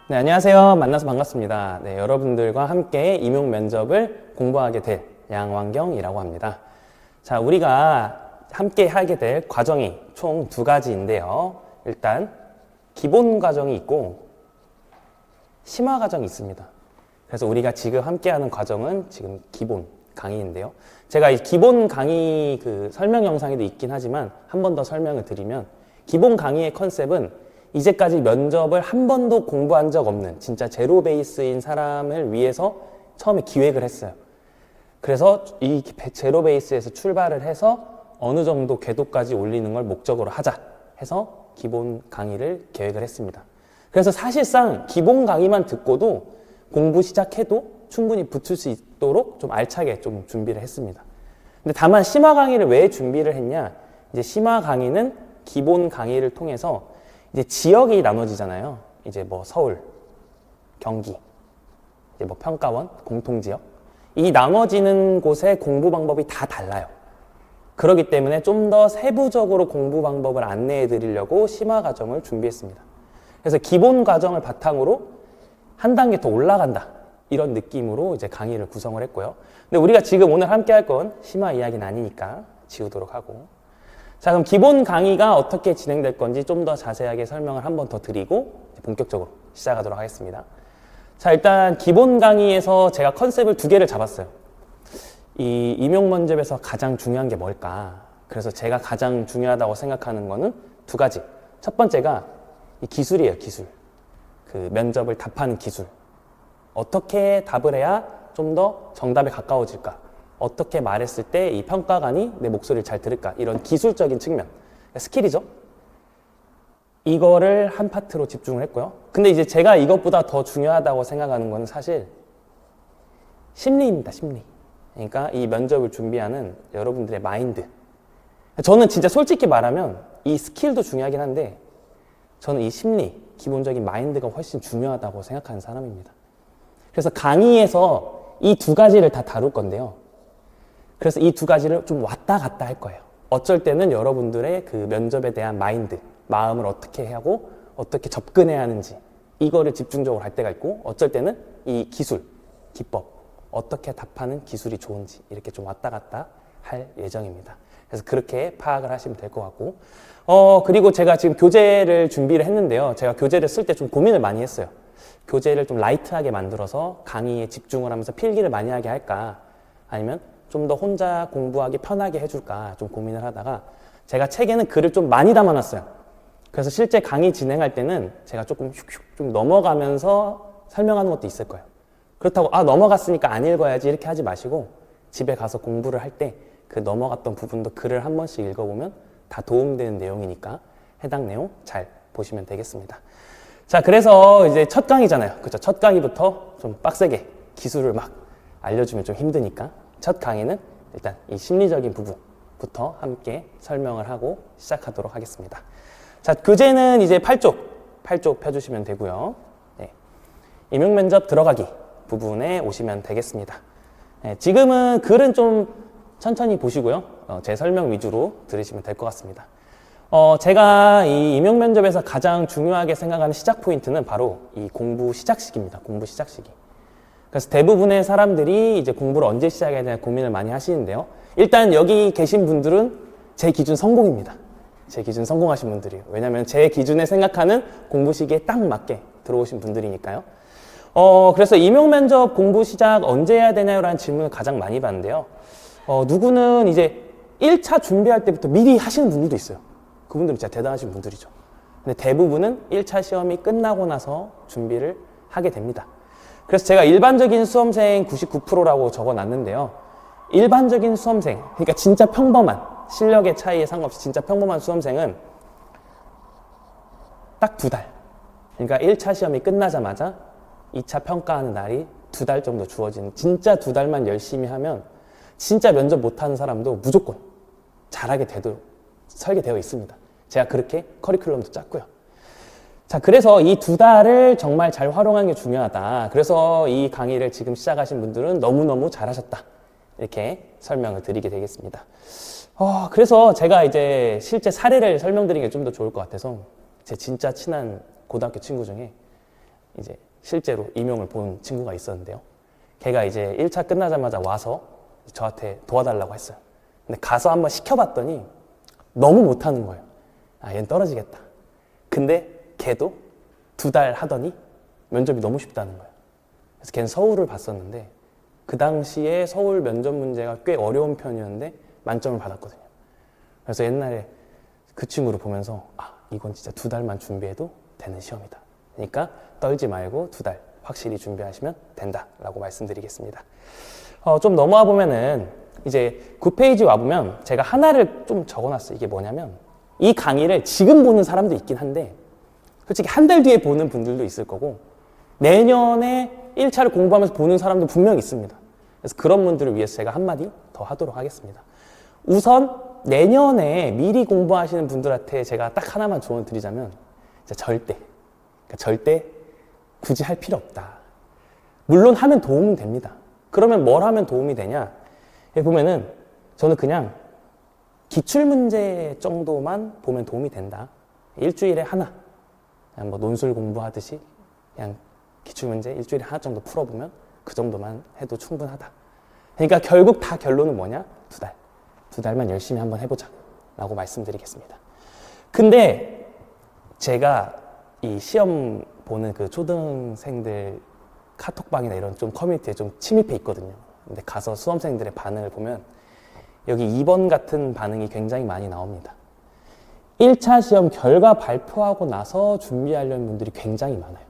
네, 안녕하세요. 만나서 반갑습니다. 네, 여러분들과 함께 임용 면접을 공부하게 될 양완경이라고 합니다. 자, 우리가 함께 하게 될 과정이 총 두 가지인데요. 일단 기본 과정이 있고 심화 과정이 있습니다. 그래서 우리가 지금 함께하는 과정은 지금 기본 강의인데요. 제가 이 기본 강의 설명 영상에도 있긴 하지만 한 번 더 설명을 드리면, 기본 강의의 컨셉은 이제까지 면접을 한 번도 공부한 적 없는 진짜 제로 베이스인 사람을 위해서 처음에 기획을 했어요. 그래서 이 제로 베이스에서 출발을 해서 어느 정도 궤도까지 올리는 걸 목적으로 하자 해서 기본 강의를 계획을 했습니다. 그래서 사실상 기본 강의만 듣고도 공부 시작해도 충분히 붙을 수 있도록 좀 알차게 좀 준비를 했습니다. 근데 다만 심화 강의를 왜 준비를 했냐? 이제 심화 강의는 기본 강의를 통해서 이제 지역이 나눠지잖아요. 이제 뭐 서울, 경기, 이제 뭐 평가원, 공통지역. 이 나눠지는 곳의 공부 방법이 다 달라요. 그렇기 때문에 좀 더 세부적으로 공부 방법을 안내해 드리려고 심화 과정을 준비했습니다. 그래서 기본 과정을 바탕으로 한 단계 더 올라간다, 이런 느낌으로 이제 강의를 구성을 했고요. 근데 우리가 지금 오늘 함께 할 건 심화 이야기는 아니니까 지우도록 하고, 자, 그럼 기본 강의가 어떻게 진행될 건지 좀 더 자세하게 설명을 한 번 더 드리고 본격적으로 시작하도록 하겠습니다. 자, 일단 기본 강의에서 제가 컨셉을 두 개를 잡았어요. 이 임용 면접에서 가장 중요한 게 뭘까? 그래서 제가 가장 중요하다고 생각하는 거는 두 가지. 첫 번째가 이 기술이에요, 기술. 그 면접을 답하는 기술. 어떻게 답을 해야 좀 더 정답에 가까워질까? 어떻게 말했을 때 이 평가관이 내 목소리를 잘 들을까? 이런 기술적인 측면, 스킬이죠. 이거를 한 파트로 집중을 했고요. 근데 이제 제가 이것보다 더 중요하다고 생각하는 거는 사실 심리입니다, 심리. 그러니까 이 면접을 준비하는 여러분들의 마인드. 저는 진짜 솔직히 말하면 이 스킬도 중요하긴 한데 저는 이 심리, 기본적인 마인드가 훨씬 중요하다고 생각하는 사람입니다. 그래서 강의에서 이 두 가지를 다 다룰 건데요. 그래서 이 두 가지를 좀 왔다 갔다 할 거예요. 어쩔 때는 여러분들의 그 면접에 대한 마인드, 마음을 어떻게 하고 어떻게 접근해야 하는지, 이거를 집중적으로 할 때가 있고, 어쩔 때는 이 기술, 기법, 어떻게 답하는 기술이 좋은지 이렇게 좀 왔다 갔다 할 예정입니다. 그래서 그렇게 파악을 하시면 될 것 같고, 그리고 제가 지금 교재를 준비를 했는데요. 제가 교재를 쓸 때 좀 고민을 많이 했어요. 교재를 좀 라이트하게 만들어서 강의에 집중을 하면서 필기를 많이 하게 할까, 아니면 좀 더 혼자 공부하기 편하게 해줄까 좀 고민을 하다가, 제가 책에는 글을 좀 많이 담아놨어요. 그래서 실제 강의 진행할 때는 제가 조금 슉슉 좀 넘어가면서 설명하는 것도 있을 거예요. 그렇다고 넘어갔으니까 안 읽어야지 이렇게 하지 마시고, 집에 가서 공부를 할 때 그 넘어갔던 부분도 글을 한 번씩 읽어보면 다 도움되는 내용이니까 해당 내용 잘 보시면 되겠습니다. 자, 그래서 이제 첫 강의잖아요. 그렇죠? 첫 강의부터 좀 빡세게 기술을 막 알려주면 좀 힘드니까 첫 강의는 일단 이 심리적인 부분부터 함께 설명을 하고 시작하도록 하겠습니다. 자, 교재는 이제 8쪽 펴주시면 되고요. 네. 임용면접 들어가기 부분에 오시면 되겠습니다. 네, 지금은 글은 좀 천천히 보시고요. 제 설명 위주로 들으시면 될 것 같습니다. 제가 이 임용면접에서 가장 중요하게 생각하는 시작 포인트는 바로 이 공부 시작 시기입니다. 공부 시작 시기. 그래서 대부분의 사람들이 이제 공부를 언제 시작해야 되나 고민을 많이 하시는데요. 일단 여기 계신 분들은 제 기준 성공입니다. 제 기준 성공하신 분들이에요. 왜냐하면 제 기준에 생각하는 공부 시기에 딱 맞게 들어오신 분들이니까요. 그래서 임용면접 공부 시작 언제 해야 되냐라는 질문을 가장 많이 받는데요. 누구는 이제 1차 준비할 때부터 미리 하시는 분들도 있어요. 그분들은 진짜 대단하신 분들이죠. 근데 대부분은 1차 시험이 끝나고 나서 준비를 하게 됩니다. 그래서 제가 일반적인 수험생 99%라고 적어놨는데요. 일반적인 수험생, 그러니까 진짜 평범한, 실력의 차이에 상관없이 진짜 평범한 수험생은 딱 2달. 그러니까 1차 시험이 끝나자마자 2차 평가하는 날이 2달 정도 주어지는, 진짜 2달만 열심히 하면 진짜 면접 못하는 사람도 무조건 잘하게 설계되어 있습니다. 제가 그렇게 커리큘럼도 짰고요. 자, 그래서 이 2달을 정말 잘 활용하는 게 중요하다. 그래서 이 강의를 지금 시작하신 분들은 너무너무 잘하셨다, 이렇게 설명을 드리게 되겠습니다. 그래서 제가 이제 실제 사례를 설명드리는 게 좀 더 좋을 것 같아서, 제 진짜 친한 고등학교 친구 중에 이제 실제로 임용을 본 친구가 있었는데요. 걔가 이제 1차 끝나자마자 와서 저한테 도와달라고 했어요. 근데 가서 한번 시켜봤더니 너무 못하는 거예요. 아, 얘는 떨어지겠다. 근데 걔도 2달 하더니 면접이 너무 쉽다는 거예요. 그래서 걔는 서울을 봤었는데 그 당시에 서울 면접 문제가 꽤 어려운 편이었는데 만점을 받았거든요. 그래서 옛날에 그 친구를 보면서 아, 이건 진짜 2달만 준비해도 되는 시험이다. 그러니까 떨지 말고 2달 확실히 준비하시면 된다라고 말씀드리겠습니다. 좀 넘어와 보면은 이제 9페이지 와보면 제가 하나를 좀 적어놨어요. 이게 뭐냐면 이 강의를 지금 보는 사람도 있긴 한데 솔직히 한 달 뒤에 보는 분들도 있을 거고 내년에 1차를 공부하면서 보는 사람도 분명히 있습니다. 그래서 그런 분들을 위해서 제가 한마디 더 하도록 하겠습니다. 우선 내년에 미리 공부하시는 분들한테 제가 딱 하나만 조언 드리자면 절대 굳이 할 필요 없다. 물론 하면 도움은 됩니다. 그러면 뭘 하면 도움이 되냐? 여기 보면은 저는 그냥 기출문제 정도만 보면 도움이 된다. 일주일에 하나. 그냥 뭐 논술 공부하듯이 그냥 기출문제 일주일에 하나 정도 풀어보면 그 정도만 해도 충분하다. 그러니까 결국 다 결론은 뭐냐? 2달. 2달만 열심히 한번 해보자. 라고 말씀드리겠습니다. 근데 제가 이 시험 보는 그 초등생들 카톡방이나 이런 좀 커뮤니티에 좀 침입해 있거든요. 근데 가서 수험생들의 반응을 보면 여기 2번 같은 반응이 굉장히 많이 나옵니다. 1차 시험 결과 발표하고 나서 준비하려는 분들이 굉장히 많아요.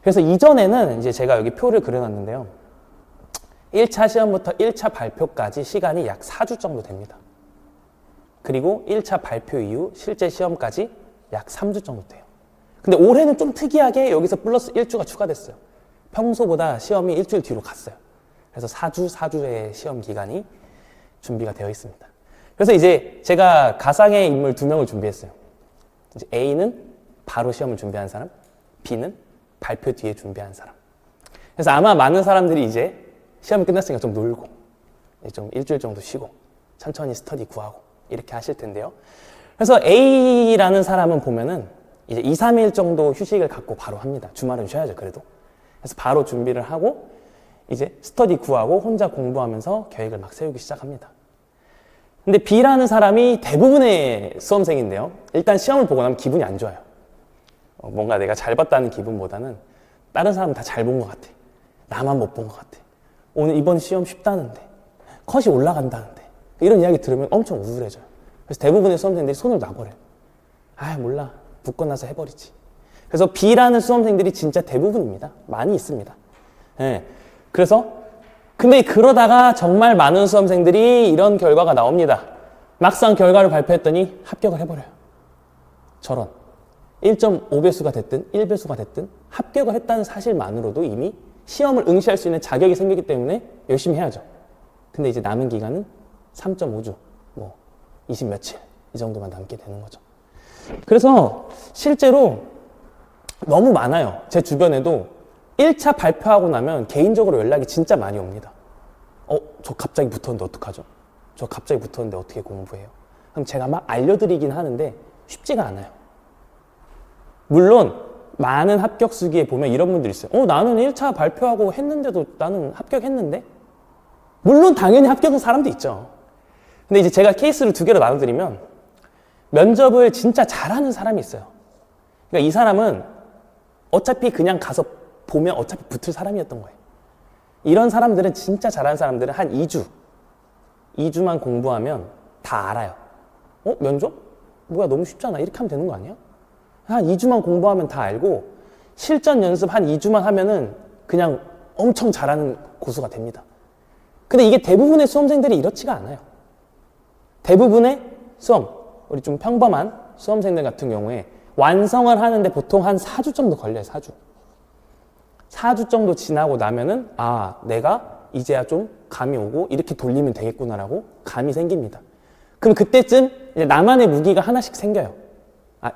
그래서 이전에는 이제 제가 여기 표를 그려놨는데요. 1차 시험부터 1차 발표까지 시간이 약 4주 정도 됩니다. 그리고 1차 발표 이후 실제 시험까지 약 3주 정도 돼요. 근데 올해는 좀 특이하게 여기서 플러스 1주가 추가됐어요. 평소보다 시험이 일주일 뒤로 갔어요. 그래서 4주의 시험 기간이 준비가 되어 있습니다. 그래서 이제 제가 가상의 인물 2명을 준비했어요. 이제 A는 바로 시험을 준비한 사람, B는 발표 뒤에 준비한 사람. 그래서 아마 많은 사람들이 이제 시험이 끝났으니까 좀 놀고, 좀 일주일 정도 쉬고, 천천히 스터디 구하고, 이렇게 하실 텐데요. 그래서 A라는 사람은 보면은 이제 2, 3일 정도 휴식을 갖고 바로 합니다. 주말은 쉬어야죠, 그래도. 그래서 바로 준비를 하고, 이제 스터디 구하고 혼자 공부하면서 계획을 막 세우기 시작합니다. 근데 B라는 사람이 대부분의 수험생인데요. 일단 시험을 보고 나면 기분이 안 좋아요. 뭔가 내가 잘 봤다는 기분보다는 다른 사람은 다 잘 본 것 같아. 나만 못 본 것 같아. 오늘 이번 시험 쉽다는데, 컷이 올라간다는데, 이런 이야기 들으면 엄청 우울해져요. 그래서 대부분의 수험생들이 손을 놔버려요. 아, 몰라. 붙고 나서 해버리지. 그래서 B라는 수험생들이 진짜 대부분입니다. 많이 있습니다. 네. 그래서 근데 그러다가 정말 많은 수험생들이 이런 결과가 나옵니다. 막상 결과를 발표했더니 합격을 해버려요. 저런 1.5배수가 됐든 1배수가 됐든 합격을 했다는 사실만으로도 이미 시험을 응시할 수 있는 자격이 생기기 때문에 열심히 해야죠. 근데 이제 남은 기간은 3.5주, 뭐 20 며칠 이 정도만 남게 되는 거죠. 그래서 실제로 너무 많아요. 제 주변에도 1차 발표하고 나면 개인적으로 연락이 진짜 많이 옵니다. 저 갑자기 붙었는데 어떡하죠? 저 갑자기 붙었는데 어떻게 공부해요? 그럼 제가 막 알려드리긴 하는데 쉽지가 않아요. 물론 많은 합격 수기에 보면 이런 분들이 있어요. 나는 1차 발표하고 했는데도 나는 합격했는데? 물론 당연히 합격한 사람도 있죠. 근데 이제 제가 케이스를 2개로 나눠드리면 면접을 진짜 잘하는 사람이 있어요. 그러니까 이 사람은 어차피 그냥 가서 보면 어차피 붙을 사람이었던 거예요. 이런 사람들은 진짜 잘하는 사람들은 한 2주만 공부하면 다 알아요. 면접? 뭐야 너무 쉽잖아. 이렇게 하면 되는 거 아니야? 한 2주만 공부하면 다 알고 실전 연습 한 2주만 하면은 그냥 엄청 잘하는 고수가 됩니다. 근데 이게 대부분의 수험생들이 이렇지가 않아요. 대부분의 우리 좀 평범한 수험생들 같은 경우에 완성을 하는데 보통 한 4주 정도 걸려요. 4주 정도 지나고 나면은 내가 이제야 좀 감이 오고 이렇게 돌리면 되겠구나라고 감이 생깁니다. 그럼 그때쯤 이제 나만의 무기가 하나씩 생겨요.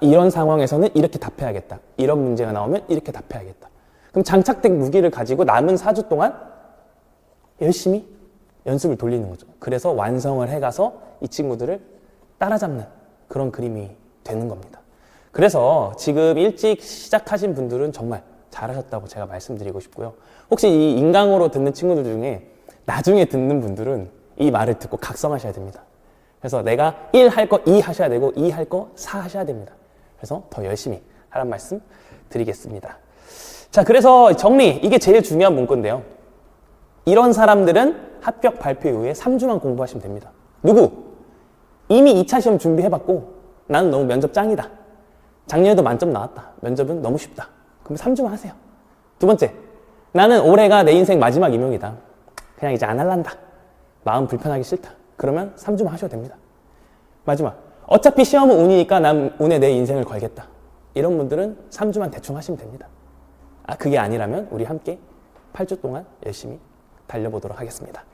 이런 상황에서는 이렇게 답해야겠다. 이런 문제가 나오면 이렇게 답해야겠다. 그럼 장착된 무기를 가지고 남은 4주 동안 열심히 연습을 돌리는 거죠. 그래서 완성을 해가서 이 친구들을 따라잡는 그런 그림이 되는 겁니다. 그래서 지금 일찍 시작하신 분들은 정말 잘하셨다고 제가 말씀드리고 싶고요. 혹시 이 인강으로 듣는 친구들 중에 나중에 듣는 분들은 이 말을 듣고 각성하셔야 됩니다. 그래서 내가 1 할 거 2 하셔야 되고 2 할 거 4 하셔야 됩니다. 그래서 더 열심히 하란 말씀 드리겠습니다. 자, 그래서 정리, 이게 제일 중요한 문구인데요. 이런 사람들은 합격 발표 이후에 3주만 공부하시면 됩니다. 누구? 이미 2차 시험 준비해봤고 나는 너무 면접 짱이다. 작년에도 만점 나왔다. 면접은 너무 쉽다. 그럼 3주만 하세요. 두 번째, 나는 올해가 내 인생 마지막 임용이다. 그냥 이제 안 할란다. 마음 불편하기 싫다. 그러면 3주만 하셔도 됩니다. 마지막, 어차피 시험은 운이니까 난 운에 내 인생을 걸겠다. 이런 분들은 3주만 대충 하시면 됩니다. 그게 아니라면 우리 함께 8주 동안 열심히 달려보도록 하겠습니다.